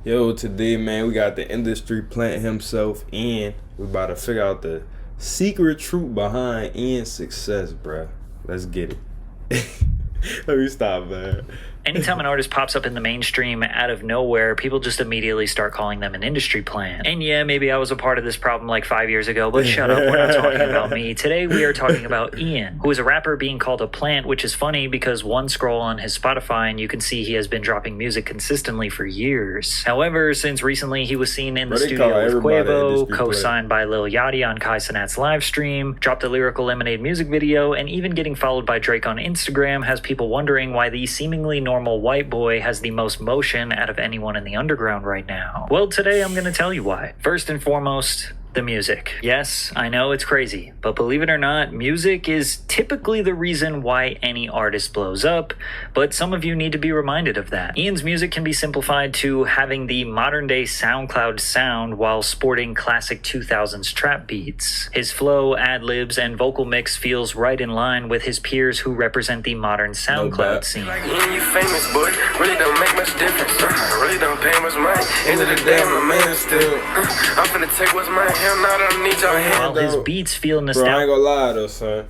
Yo, today, man, we got the industry plant himself, and we about to figure out the secret truth behind Ian's success, bruh. Let's get it. Let me stop, man. Anytime an artist pops up in the mainstream out of nowhere, people just immediately start calling them an industry plant. And yeah, maybe I was a part of this problem like 5 years ago, but shut up, we're not talking about me. Today we are talking about Ian, who is a rapper being called a plant, which is funny because one scroll on his Spotify and you can see he has been dropping music consistently for years. However, since recently he was seen in the studio with Quavo, co-signed by Lil Yachty on Kai Cenat's live stream, dropped a Lyrical Lemonade music video, and even getting followed by Drake on Instagram has people wondering why the seemingly normal white boy has the most motion out of anyone in the underground right now. Well, today I'm going to tell you why. First and foremost, the music. Yes, I know it's crazy, but believe it or not, music is typically the reason why any artist blows up, but some of you need to be reminded of that. Ian's music can be simplified to having the modern-day SoundCloud sound while sporting classic 2000s trap beats. His flow, ad-libs, and vocal mix feels right in line with his peers who represent the modern SoundCloud scene. Like, you famous, boy. Really don't make much difference. Really don't pay much money. End of the day, I'm a man still. I'm finna take what's mine. While his beats feel nostalgic. Bro, I ain't gonna lie though, son.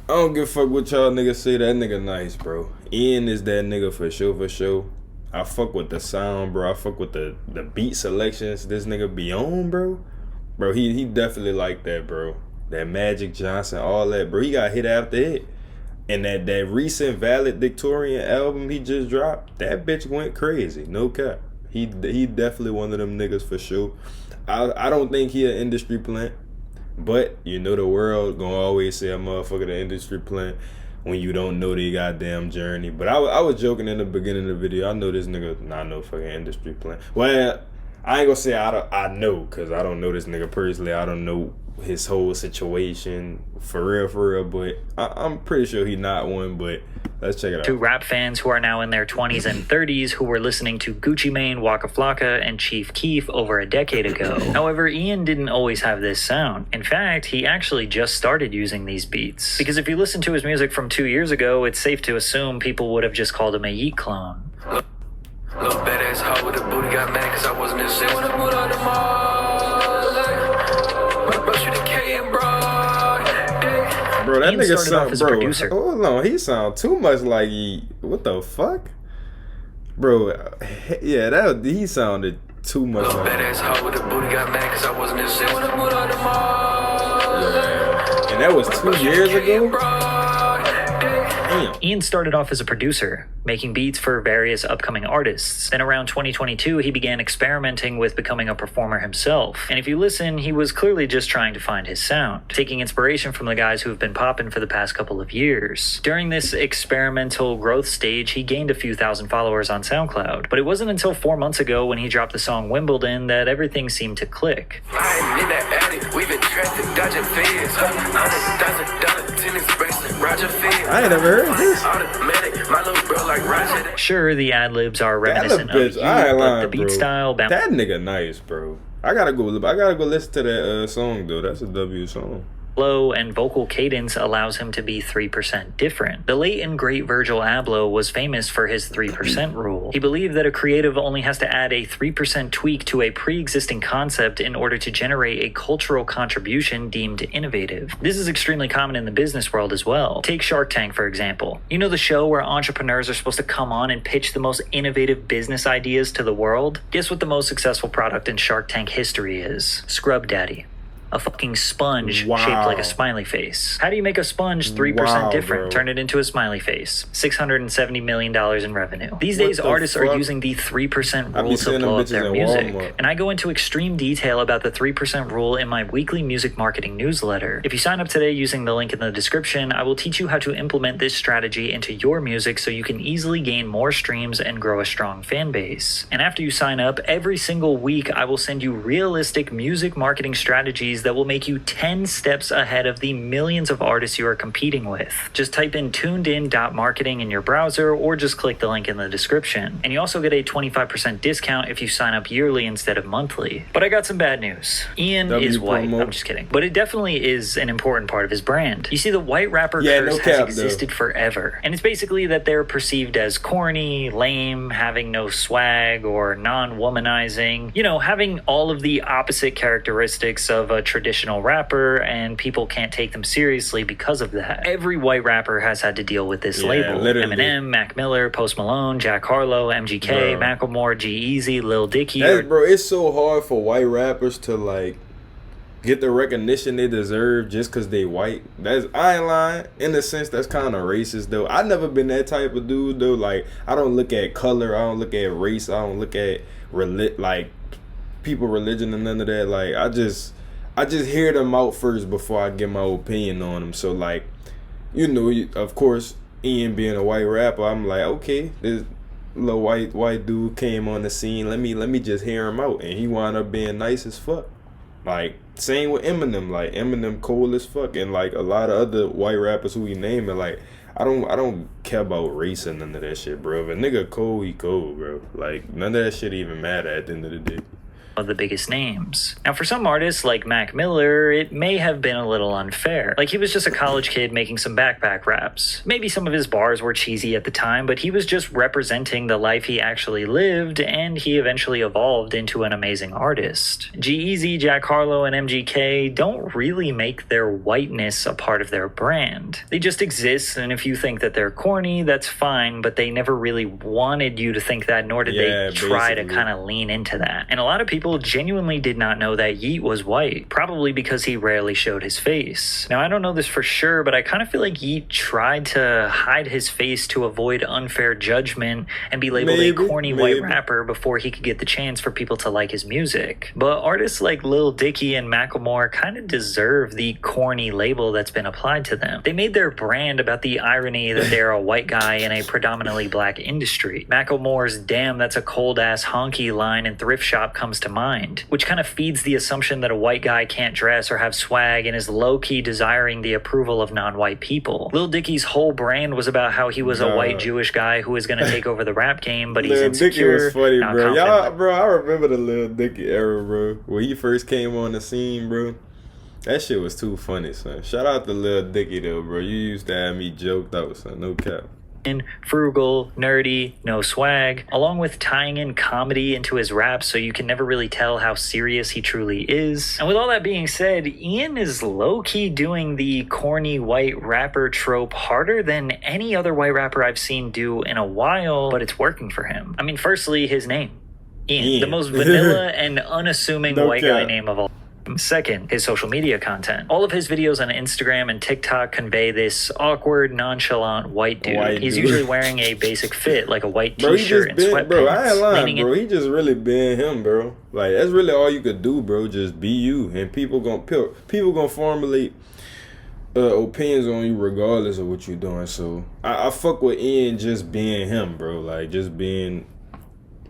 I don't give a fuck what y'all niggas say. That nigga nice, bro. Ian is that nigga for sure, for sure. I fuck with the sound, bro. I fuck with the beat selections this nigga be on, bro. Bro, he definitely like that, bro. That Magic Johnson, all that, bro. He got hit after it. And that recent Valedictorian album he just dropped, that bitch went crazy. No cap. He definitely one of them niggas for sure. I don't think he an industry plant, but you know the world gonna always say a motherfucker the industry plant when you don't know their goddamn journey. But I was joking in the beginning of the video. I know this nigga not no fucking industry plant. Well, I ain't gonna say I know, cause I don't know this nigga personally. I don't know his whole situation for real, but I'm pretty sure he not one, but let's check it out. To rap fans who are now in their 20s and 30s who were listening to Gucci Mane, Waka Flocka, and Chief Keef over a decade ago. However, Ian didn't always have this sound. In fact, he actually just started using these beats. Because if you listen to his music from 2 years ago, it's safe to assume people would have just called him a Yeet clone. Little badass hoe with a booty got mad cause I wasn't in shit. When I put on the Bro, that Ian nigga started sound, off as a bro, producer. hold on, he sound too much like what the fuck? Bro, yeah, he sounded too much like badass hoe with a booty got mad cause I wasn't in shit. When I put on the yeah. And that was 2 years ago? Damn. Ian started off as a producer, making beats for various upcoming artists. Then around 2022, he began experimenting with becoming a performer himself. And if you listen, he was clearly just trying to find his sound, taking inspiration from the guys who have been popping for the past couple of years. During this experimental growth stage, he gained a few thousand followers on SoundCloud. But it wasn't until 4 months ago when he dropped the song Wimbledon that everything seemed to click. I'm in that attic, we've been traffic, dodging feds. $100,000 tennis bracelet, Roger Fed. I ain't never heard this. Automatic, my little bro like Roger. Sure, the ad-libs are reminiscent of you, but the beat style... That nigga nice, bro. I gotta go listen to that song, though. That's a W song. Flow and vocal cadence allows him to be 3% different. The late and great Virgil Abloh was famous for his 3% rule. He believed that a creative only has to add a 3% tweak to a pre-existing concept in order to generate a cultural contribution deemed innovative. This is extremely common in the business world as well. Take Shark Tank, for example. You know the show where entrepreneurs are supposed to come on and pitch the most innovative business ideas to the world? Guess what the most successful product in Shark Tank history is? Scrub Daddy. A fucking sponge shaped like a smiley face. How do you make a sponge 3% different? Turn it into a smiley face. $670 million in revenue. These days, artists are using the 3% rule to blow up their music. And I go into extreme detail about the 3% rule in my weekly music marketing newsletter. If you sign up today using the link in the description, I will teach you how to implement this strategy into your music so you can easily gain more streams and grow a strong fan base. And after you sign up, every single week, I will send you realistic music marketing strategies strategies that will make you 10 steps ahead of the millions of artists you are competing with. Just type in tunedin.marketing in your browser or just click the link in the description. And you also get a 25% discount if you sign up yearly instead of monthly. But I got some bad news. Ian is white. I'm just kidding. But it definitely is an important part of his brand. You see, the white rapper curse has existed forever. And it's basically that they're perceived as corny, lame, having no swag, or non-womanizing. You know, having all of the opposite characteristics of a traditional rapper, and people can't take them seriously because of that. Every white rapper has had to deal with this label. Literally. Eminem, Mac Miller, Post Malone, Jack Harlow, MGK, Macklemore, G-Eazy, Lil Dicky. Bro, it's so hard for white rappers to like get the recognition they deserve just because they white. I ain't lying. In a sense, that's kind of racist though. I never been that type of dude though. Like, I don't look at color, I don't look at race, I don't look at like people religion and none of that. Like, I just hear them out first before I get my opinion on them. So like, you know, of course, Ian being a white rapper, I'm like, okay, this little white dude came on the scene. Let me just hear him out, and he wound up being nice as fuck. Like, same with Eminem. Like, Eminem cool as fuck, and like a lot of other white rappers who we name it. Like, I don't care about race and none of that shit, bro. If a nigga cool, he cool, bro. Like, none of that shit even matter at the end of the day. Of the biggest names. Now, for some artists like Mac Miller, it may have been a little unfair. Like, he was just a college kid making some backpack raps. Maybe some of his bars were cheesy at the time, but he was just representing the life he actually lived, and he eventually evolved into an amazing artist. G-Eazy, Jack Harlow, and MGK don't really make their whiteness a part of their brand. They just exist, and if you think that they're corny, that's fine, but they never really wanted you to think that, nor did they try to kind of lean into that. And a lot of people genuinely did not know that Yeat was white, probably because he rarely showed his face. Now, I don't know this for sure, but I kind of feel like Yeat tried to hide his face to avoid unfair judgment and be labeled a corny white rapper before he could get the chance for people to like his music. But artists like Lil Dicky and Macklemore kind of deserve the corny label that's been applied to them. They made their brand about the irony that they're a white guy in a predominantly black industry. Macklemore's "Damn, that's a cold-ass honky" line in Thrift Shop comes to mind, which kind of feeds the assumption that a white guy can't dress or have swag and is low-key desiring the approval of non-white people. Lil Dicky's whole brand was about how he was a white Jewish guy who was going to take over the rap game, but he's insecure. Lil Dicky was funny, bro. Y'all, bro, I remember the Lil Dicky era, bro. When he first came on the scene, bro. That shit was too funny, son. Shout out to Lil Dicky, though, bro. You used to have me joked out, son. No cap. Frugal, nerdy, no swag, along with tying in comedy into his raps so you can never really tell how serious he truly is. And with all that being said, Ian is low-key doing the corny white rapper trope harder than any other white rapper I've seen do in a while, but it's working for him. I mean, firstly, his name. Ian. The most vanilla and unassuming white guy name of all. Second, his social media content. All of his videos on Instagram and TikTok convey this awkward, nonchalant white dude. He's usually wearing a basic fit, like a white t-shirt and sweatpants. Bro, I ain't lying, bro. He just really been him, bro. Like, that's really all you could do, bro. Just be you. And people gonna formulate opinions on you regardless of what you're doing. So, I fuck with Ian just being him, bro. Like, just being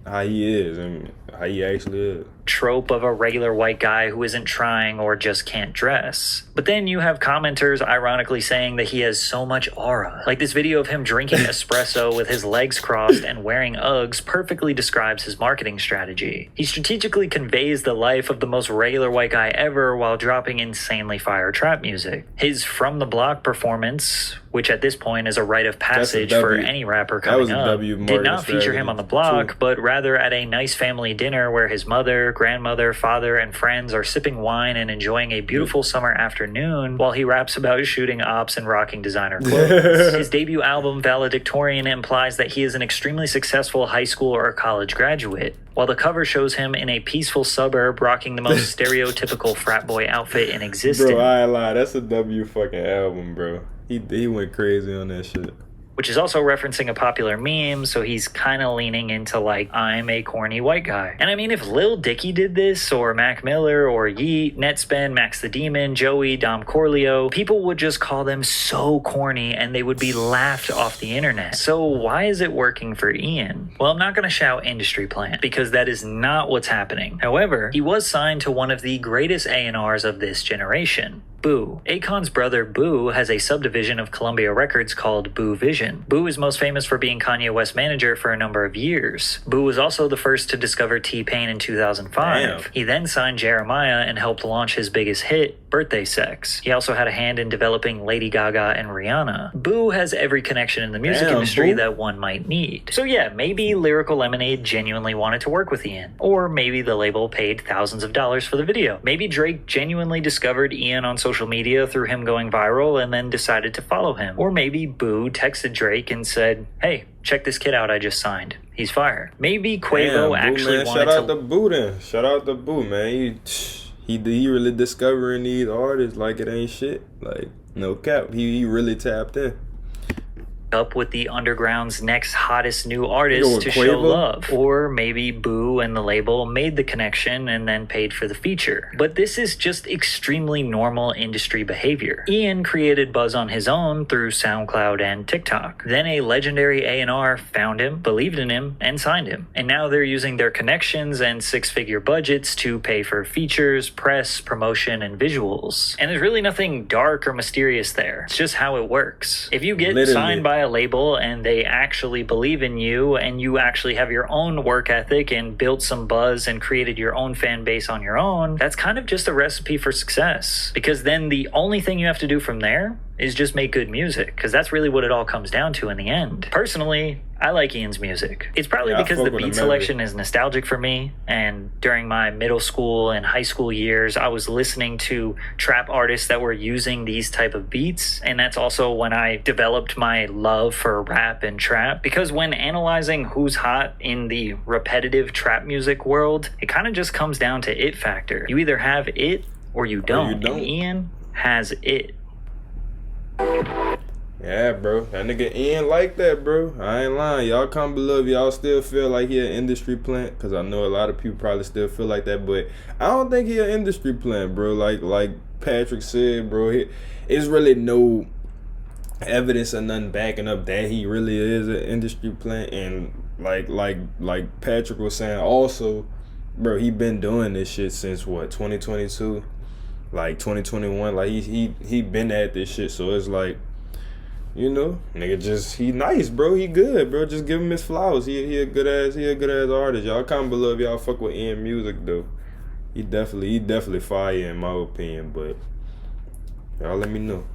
how he is and how he actually is. Trope of a regular white guy who isn't trying or just can't dress. But then you have commenters ironically saying that he has so much aura. Like this video of him drinking espresso with his legs crossed and wearing Uggs perfectly describes his marketing strategy. He strategically conveys the life of the most regular white guy ever while dropping insanely fire trap music. His From the Block performance, which at this point is a rite of passage for any rapper coming up, did not feature him on the block, but rather at a nice family dinner where his mother, grandmother, father, and friends are sipping wine and enjoying a beautiful summer afternoon while he raps about shooting ops and rocking designer clothes. His debut album, Valedictorian, implies that he is an extremely successful high school or college graduate, while the cover shows him in a peaceful suburb rocking the most stereotypical frat boy outfit in existence. Bro, I ain't lie. That's a W fucking album, bro. He went crazy on that shit. which is also referencing a popular meme, so he's kind of leaning into like, I'm a corny white guy. And I mean, if Lil Dicky did this, or Mac Miller, or Yeet, Netspin, Max the Demon, Joey, Dom Corleo, people would just call them so corny and they would be laughed off the internet. So why is it working for Ian? Well, I'm not going to shout industry plan, because that is not what's happening. However, he was signed to one of the greatest A&Rs of this generation, Boo. Akon's brother Boo has a subdivision of Columbia Records called Boo Vision. Boo is most famous for being Kanye West's manager for a number of years. Boo was also the first to discover T-Pain in 2005. Damn. He then signed Jeremiah and helped launch his biggest hit, Birthday Sex. He also had a hand in developing Lady Gaga and Rihanna. Boo has every connection in the music industry Boo. that one might need. So yeah, maybe Lyrical Lemonade genuinely wanted to work with Ian. Or maybe the label paid thousands of dollars for the video. Maybe Drake genuinely discovered Ian on social media through him going viral and then decided to follow him. Or maybe Boo texted Drake and said, hey, check this kid out I just signed. He's fire. Maybe Quavo actually wanted Shout out to Boo then. Shout out to Boo, man. He really discovering these artists like it ain't shit. Like, no cap. He really tapped in. Up with the underground's next hottest new artist to show Quavo? love. Or maybe Boo and the label made the connection and then paid for the feature. But this is just extremely normal industry behavior. Ian created buzz on his own through SoundCloud and TikTok. Then a legendary A&R found him, believed in him, and signed him. And now they're using their connections and six-figure budgets to pay for features, press, promotion, and visuals. And there's really nothing dark or mysterious there. It's just how it works. If you get signed by a label and they actually believe in you and you actually have your own work ethic and built some buzz and created your own fan base on your own, that's kind of just a recipe for success. Because then the only thing you have to do from there is just make good music, because that's really what it all comes down to in the end. Personally, I like Ian's music. It's probably because the beat selection is nostalgic for me, and during my middle school and high school years, I was listening to trap artists that were using these type of beats, and that's also when I developed my love for rap and trap, because when analyzing who's hot in the repetitive trap music world, it kind of just comes down to it factor. You either have it or you don't. And Ian has it. Yeah, bro. That nigga Ian like that, bro. I ain't lying. Y'all comment below if y'all still feel like he an industry plant, because I know a lot of people probably still feel like that, but I don't think he an industry plant, bro. Like Patrick said, bro, it's really no evidence or nothing backing up that he really is an industry plant. And like Patrick was saying also, bro, he been doing this shit since what, 2022? Like 2021, like he been at this shit, so it's like, you know, nigga just, he nice, bro, he good, bro, just give him his flowers. He a good ass artist. Y'all comment below if y'all fuck with Ian music though. He definitely fire in my opinion, but y'all let me know.